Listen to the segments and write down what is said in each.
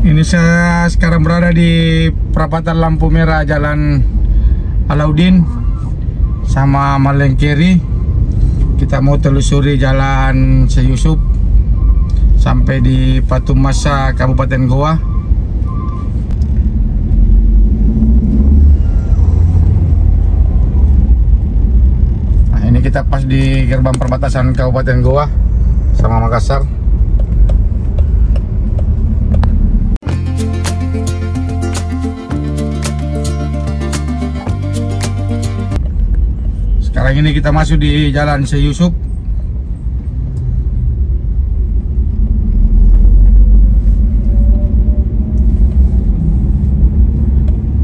Ini saya sekarang berada di perapatan lampu merah Jalan Alauddin sama Malengkeri. Kita mau telusuri Jalan Seyusup sampai di Patung Masa Kabupaten Goa. Nah, ini kita pas di gerbang perbatasan Kabupaten Goa sama Makassar. Sekarang ini kita masuk di Jalan Seyusup.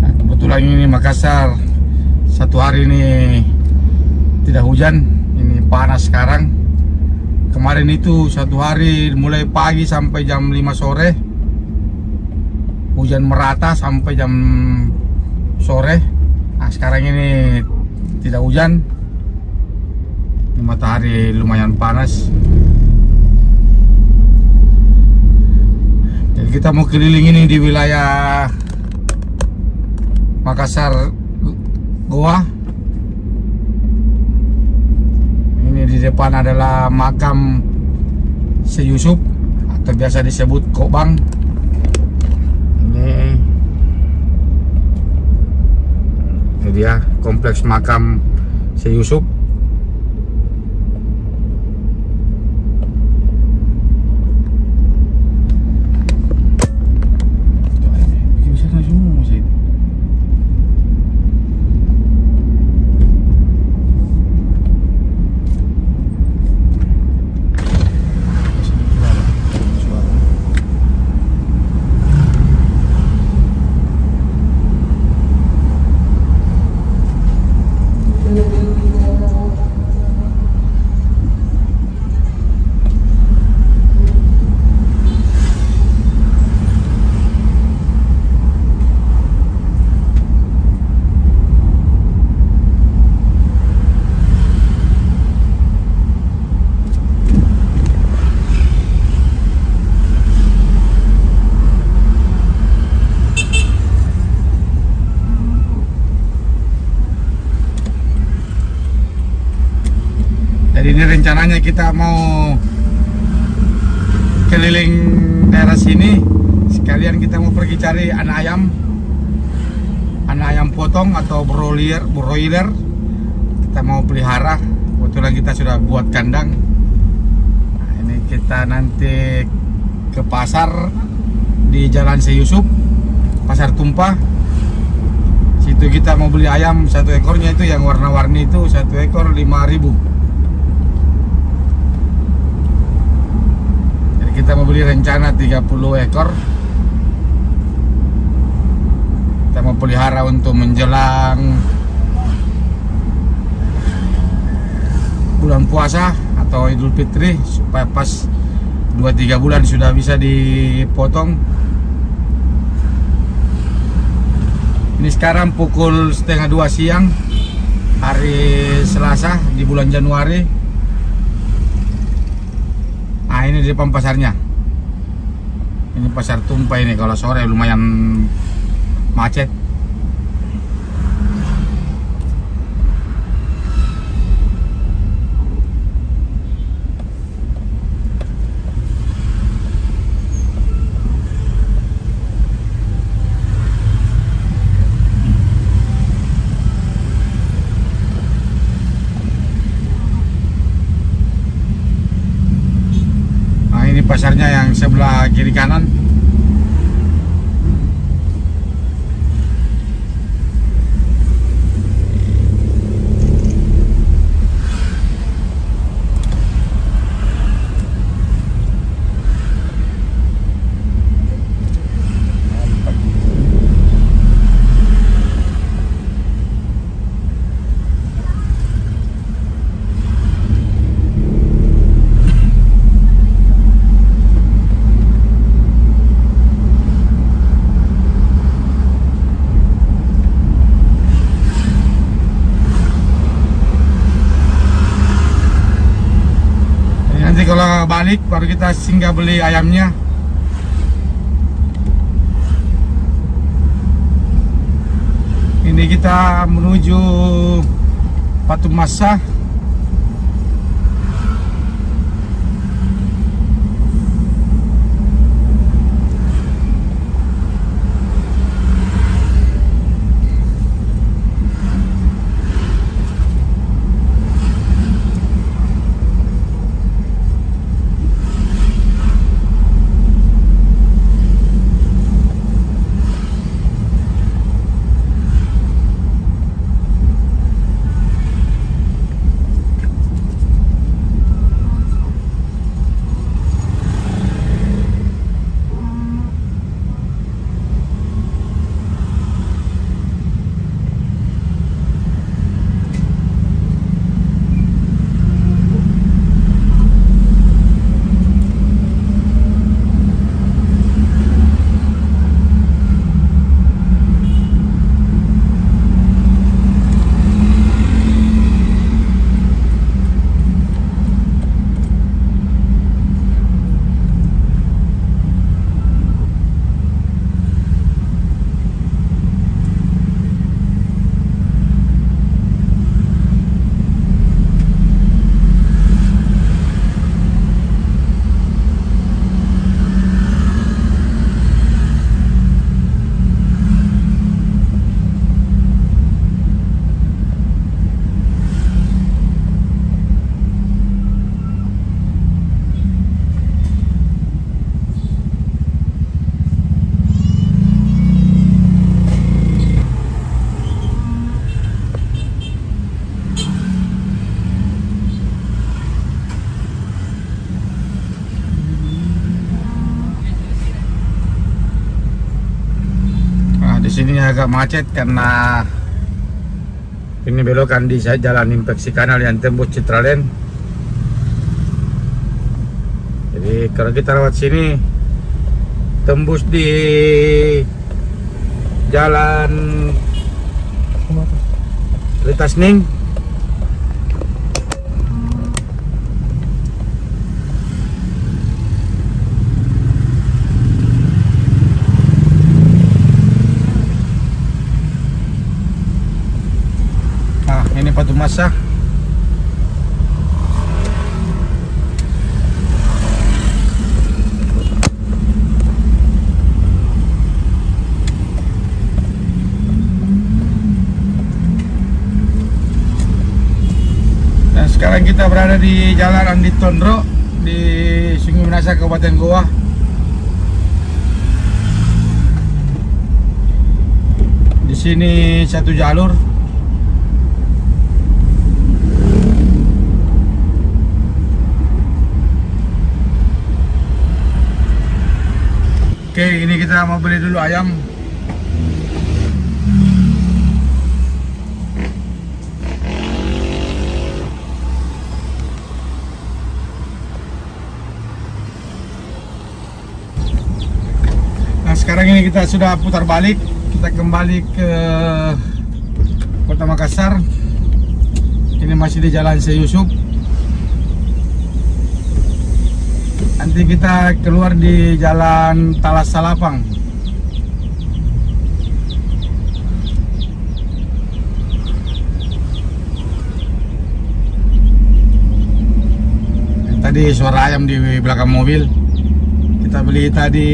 Nah, kebetulan ini Makassar satu hari ini tidak hujan, ini panas sekarang. Kemarin itu satu hari mulai pagi sampai jam 5 sore hujan merata sampai jam sore. Nah, sekarang ini tidak hujan. Matahari lumayan panas. Jadi kita mau keliling ini di wilayah Makassar, Goa. Ini di depan adalah makam Seyusup atau biasa disebut Kobang. Ini dia kompleks makam Seyusup. Jadi ini rencananya kita mau keliling daerah sini, sekalian kita mau pergi cari anak ayam potong atau broiler. Kita mau pelihara. Kebetulan kita sudah buat kandang. Nah, ini kita nanti ke pasar di Jalan Seyusup, pasar tumpah. Situ kita mau beli ayam satu ekornya itu yang warna-warni itu, satu ekor 5.000. Kita mau beli rencana 30 ekor. Kita mau pelihara untuk menjelang bulan puasa atau Idul Fitri, supaya pas 2-3 bulan sudah bisa dipotong. Ini sekarang pukul 1:30 siang, hari Selasa di bulan Januari. Nah, ini di depan pasarnya. Ini pasar tumpah ini, kalau sore lumayan macet. Pasarnya yang sebelah kiri kanan. Nanti kalau balik baru kita singgah beli ayamnya. kita menuju Batu Masa. Sini agak macet karena ini belokan di jalan inspeksi kanal yang tembus Citraland. Jadi kalau kita lewat sini tembus di jalan Litasning. Ini Batu Masa. Dan sekarang kita berada di Jalan Andi Tondro di Sungai Minasa, Kabupaten Goa. Di sini satu jalur. Oke, ini kita mau beli dulu ayam. Nah, sekarang ini kita sudah putar balik. Kita kembali ke Kota Makassar. Ini masih di Jalan Seyusuf. Nanti kita keluar di Jalan Talas Salapang. Tadi suara ayam di belakang mobil. Kita beli tadi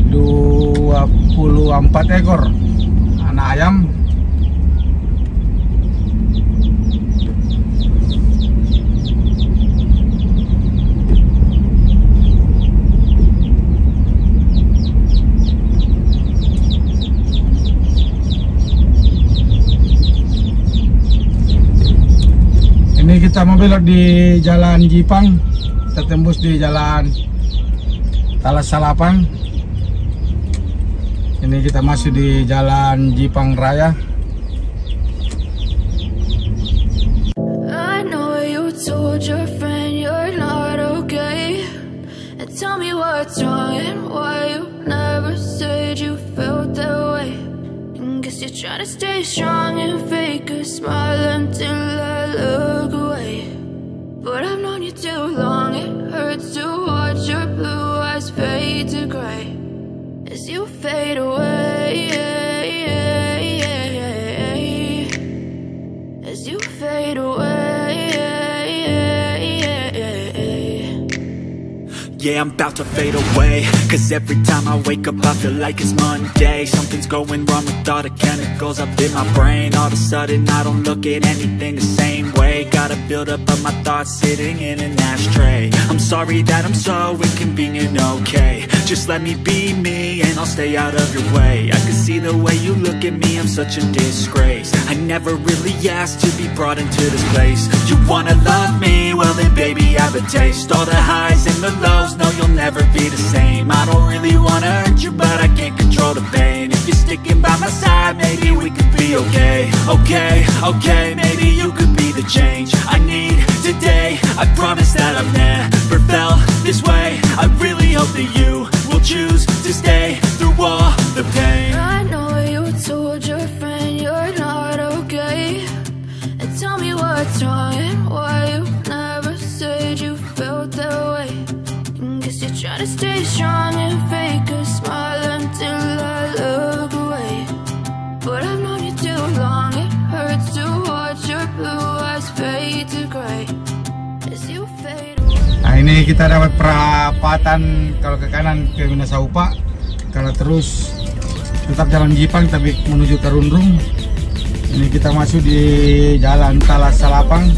24 ekor anak ayam. Ini kita mau belok di Jalan Jipang, kita tembus di Jalan Talas Salapang. Ini kita masuk di Jalan Jipang Raya. I know you told your friend you're not okay, and tell me what's wrong and why you never said you felt that way. And guess you're trying to stay strong and fake a smile until I look away. But I've known you too long, it hurts to watch your blue eyes fade to gray as you fade away. Yeah, I'm about to fade away, cause every time I wake up I feel like it's Monday. Something's going wrong with all the chemicals up in my brain. All of a sudden I don't look at anything the same way. Gotta build up of my thoughts sitting in an ashtray. I'm sorry that I'm so inconvenient, okay. Just let me be me and I'll stay out of your way. I can see the way you look at me, I'm such a disgrace. I never really asked to be brought into this place. You wanna love me? Well then baby I have a taste. All the highs and the lows, no you'll never be the same. I don't really wanna hurt you but I can't control the pain. If you're sticking by my side, maybe we could be okay. Okay, maybe you could be the change I need today. I promise that I've never felt this way. I really hope that you will choose to stay through all the pain. I know you told your friend you're not okay, and tell me what's wrong and why you never said you felt that way. Guess you're trying to stay strong and fake a smile until I look away. But I've known you too long, it hurts to watch your blue eyes fade to gray as you fade away. Nah ini kita dapat perapatan, kalau ke kanan ke Minasaupa, kalau terus tetap jalan Jipang tapi menuju ke Rundrung. Ini kita masuk di jalan Talas Salapang.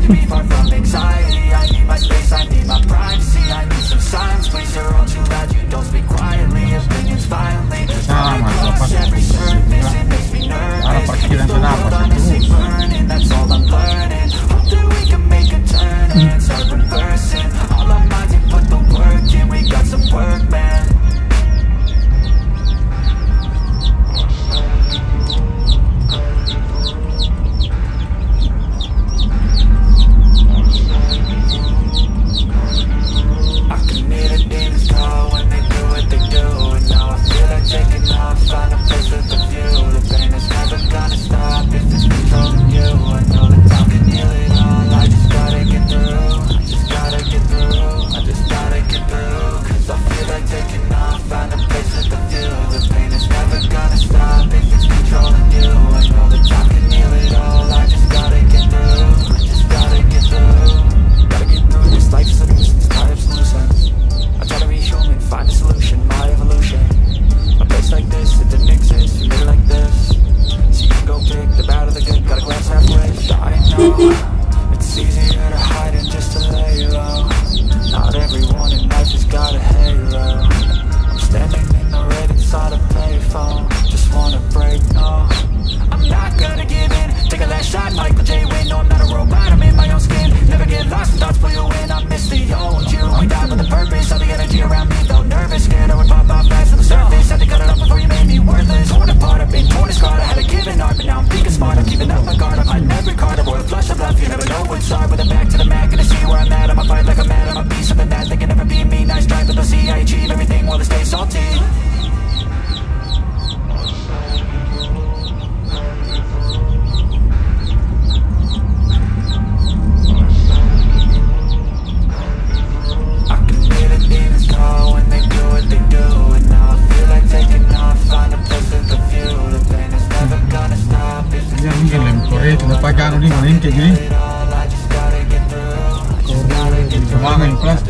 to be far from anxiety. I need my space, I need my privacy. I need some silence, please, you're all too loud. You don't speak quietly, opinions violently. Every surface, it makes me nervous. It's the world honestly burning, that's all I'm learning. Hope that we can make a turn and start reversing. All our minds and put the work in, we got some work, man. I can hear the demons call when they do what they do. And now I feel like taking off, find a place with a view. The pain is never gonna stop if it's controlling you. I know that time can heal it all. I just gotta get through. I just gotta get through. I just gotta get through. Cause I feel like taking off, find a place with a view. The pain is never gonna stop if it's controlling you. I know that time can heal it all. I just gotta get through. I just gotta get through. Gotta get through this, life is a nuisance, tired of loose ends. I try to be human, find a solution, my evolution. A place like this, it didn't exist, you made it like this. So you can go pick the bad or the good, got a glass halfway. I know, it's easier to hide than just to lay low. Not everyone in life has got a halo. I'm standing in the red inside a payphone. Just wanna break, no, I'm not gonna give in. Take a last shot, Michael J. Win. No, I'm not a robot, I'm in my own skin. Never get lost when thoughts pull you in. I miss the old you. We died with a purpose. All the energy around me felt nervous. Scared I would pop off fast on the surface. Had to cut it off before you made me worthless. Torn apart, I've been torn and scarred. I had a given art, but now I'm thinking smart. I'm keeping up my guard. I'm hiding every card. A royal flush of love. You never know what's hard. With a back to the mat, gonna see where I'm at. I'ma fight like I'm mad. I'ma be something that they can never be me. Nice try, but they'll see I achieve everything while they stay salty. Pagano di mana kayak gini? Semangat plus.